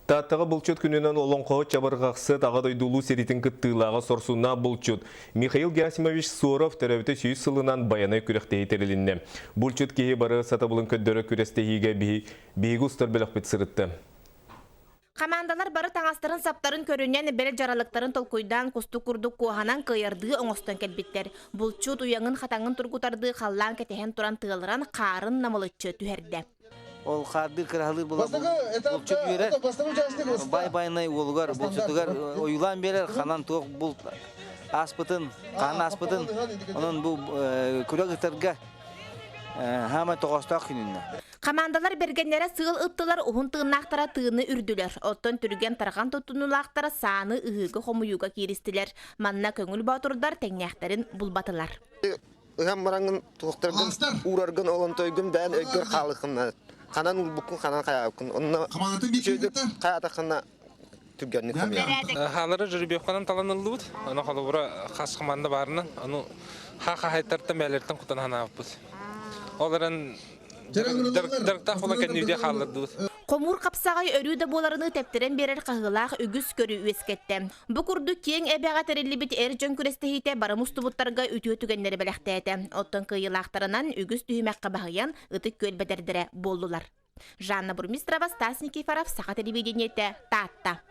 Таттағы бұлчут күнінен олонқоғы чабырғақсы тағадай дулу серитін кыттылаға сорсуна бұлчут. Михаил Герасимович Суров тәрәуті сүйіс сылынан баяны күректей терілінне. Бұлчут кейі бары сатабылын көддері күрестейіге бейгі ұстар білік бет сырытты. Командалар бары таңастарын саптарын көрінен бәрі жаралықтарын толкойдан кусту күрді қуағанан қиырды оңыстан кәлбеттер. Бұлчут уяңын қатаңын тұрғытарды қаллан кәтеген тұран тығылыран қарын намылытчы түхерді. Ол қарды кірағылыр бұлчут үйері бай-байнай олығар, бұлчутығар ойылан берер, қанан тұқ бұл аспытын, қан аспытын, оның бұл күрегітірге хама тоғастақ күнінна. Командалар бергенлері сығыл ұттылар ұғын тығынақтара тығыны үрділер. Оттан түрген тарған тұтынулақтара саны ұғығы қомуюға керістілер. Манна көңіл батырдар тәңнәқтарын бұлбатылар. Ұғам мараңын тұқтырдың ұрарғын олын тойгім дән өйгір қалықымна. Қанан ұлбұқын, қанан қаяқын. Онына сөйдік қаятақына түргенні көмейін. Халары жүрбеққанын таланылды бұд. Оны қолы бұра қас қыманды барынан. Оны хақа хайттарттан бәлерттен құтан хана бұд. Оларын дырықтақ болан кәдімде қалырды бұд. Қомур қапсағай өрүйді боларыны тәптерен берер қағылақ үгіз көрі өскетті. Бұ күрді кең әбәға тәрелі біт әр жөн күрестейті барымыз тұбыттарға үті өтігенлері бәләқтәйті. Оттан қиылақтарынан үгіз түйімәққа бағыян ұтық көл бәдердері болдылар. Жанна Бурмистрова, Стас Никифоров, Сақа телевидениеті, Татта.